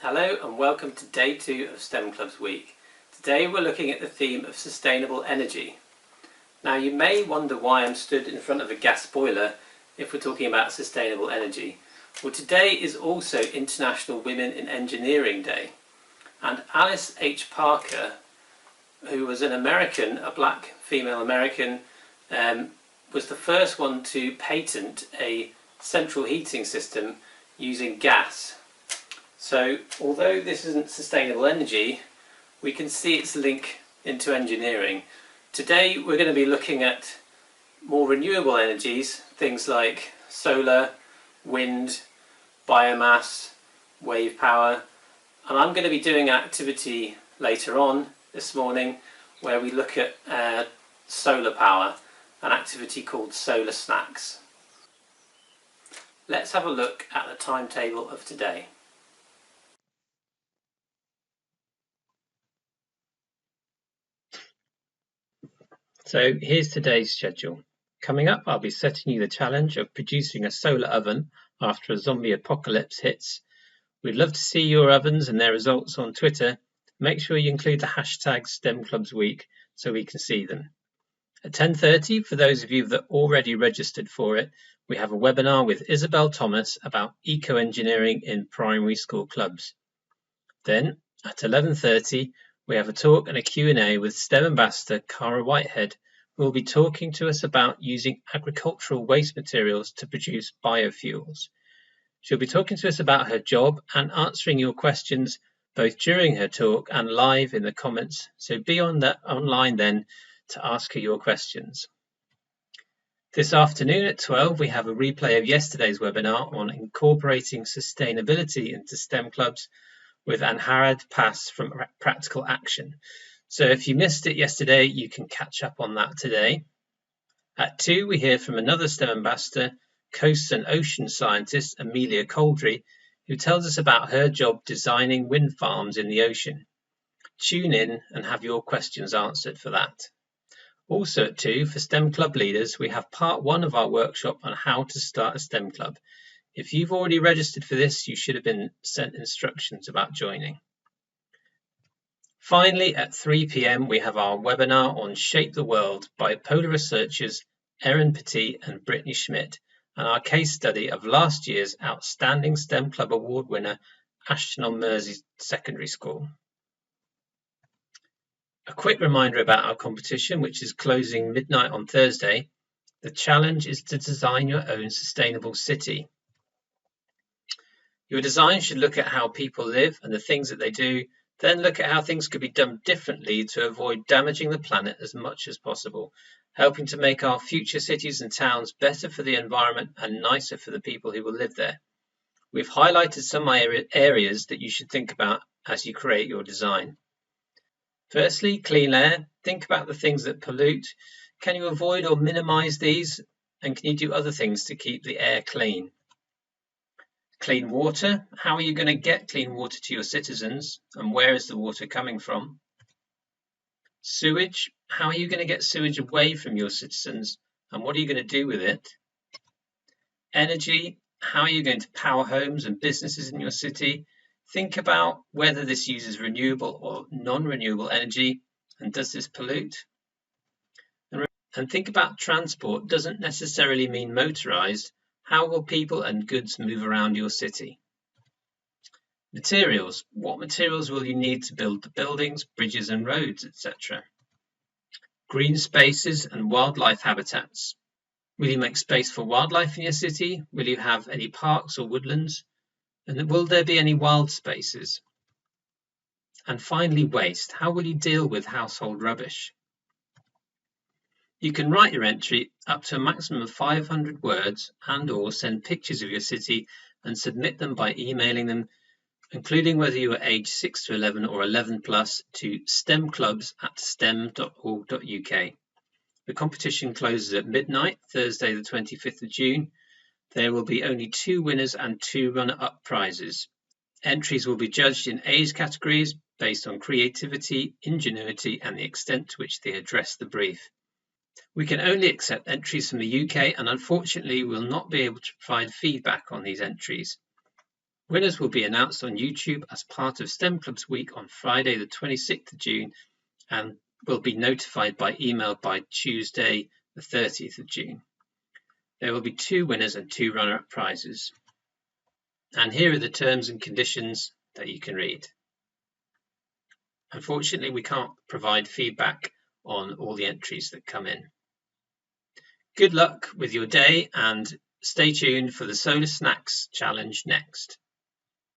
Hello and welcome to day 2 of STEM Clubs Week. Today we're looking at the theme of sustainable energy. Now you may wonder why I'm stood in front of a gas boiler if we're talking about sustainable energy. Well, today is also International Women in Engineering Day, and Alice H. Parker, who was an American, a black female American, was the first one to patent a central heating system using gas. So although this isn't sustainable energy, we can see its link into engineering. Today we're going to be looking at more renewable energies, things like solar, wind, biomass, wave power, and I'm going to be doing an activity later on this morning where we look at solar power, an activity called Solar Snacks. Let's have a look at the timetable of today. So here's today's schedule. Coming up, I'll be setting you the challenge of producing a solar oven after a zombie apocalypse hits. We'd love to see your ovens and their results on Twitter. Make sure you include the hashtag STEMClubsWeek so we can see them. At 10:30, for those of you that already registered for it, we have a webinar with Isabel Thomas about eco-engineering in primary school clubs. Then, at 11:30, we have a talk and a Q&A with STEM Ambassador Cara Whitehead, who will be talking to us about using agricultural waste materials to produce biofuels. She'll be talking to us about her job and answering your questions both during her talk and live in the comments, so be online then to ask her your questions. This afternoon at 12, we have a replay of yesterday's webinar on incorporating sustainability into STEM clubs with Anharad Pass from Practical Action. So if you missed it yesterday, you can catch up on that today. At 2, we hear from another STEM ambassador, coast and ocean scientist Amelia Coldry, who tells us about her job designing wind farms in the ocean. Tune in and have your questions answered for that. Also at 2, for STEM club leaders, we have part 1 of our workshop on how to start a STEM club. If you've already registered for this, you should have been sent instructions about joining. Finally, at 3 p.m, we have our webinar on Shape the World by polar researchers Erin Petit and Brittany Schmidt, and our case study of last year's Outstanding STEM Club Award winner, Ashton-on-Mersey Secondary School. A quick reminder about our competition, which is closing midnight on Thursday. The challenge is to design your own sustainable city. Your design should look at how people live and the things that they do, then look at how things could be done differently to avoid damaging the planet as much as possible, helping to make our future cities and towns better for the environment and nicer for the people who will live there. We've highlighted some areas that you should think about as you create your design. Firstly, clean air. Think about the things that pollute. Can you avoid or minimize these? And can you do other things to keep the air clean? Clean water. How are you going to get clean water to your citizens, and where is the water coming from? Sewage. How are you going to get sewage away from your citizens, and what are you going to do with it? Energy. How are you going to power homes and businesses in your city? Think about whether this uses renewable or non-renewable energy, and does this pollute? And think about transport. Doesn't necessarily mean motorized. How will people and goods move around your city? Materials. What materials will you need to build the buildings, bridges and roads, etc.? Green spaces and wildlife habitats. Will you make space for wildlife in your city? Will you have any parks or woodlands? And will there be any wild spaces? And finally, waste. How will you deal with household rubbish? You can write your entry up to a maximum of 500 words and/or send pictures of your city and submit them by emailing them, including whether you are aged 6 to 11 or 11 plus, to stemclubs@stem.org.uk. The competition closes at midnight, Thursday the 25th of June. There will be only 2 winners and 2 runner-up prizes. Entries will be judged in age categories based on creativity, ingenuity and the extent to which they address the brief. We can only accept entries from the UK and unfortunately will not be able to provide feedback on these entries. Winners will be announced on YouTube as part of STEM Clubs Week on Friday the 26th of June and will be notified by email by Tuesday the 30th of June. There will be 2 winners and 2 runner-up prizes. And here are the terms and conditions that you can read. Unfortunately, we can't provide feedback on all the entries that come in. Good luck with your day and stay tuned for the Solar Snacks Challenge next.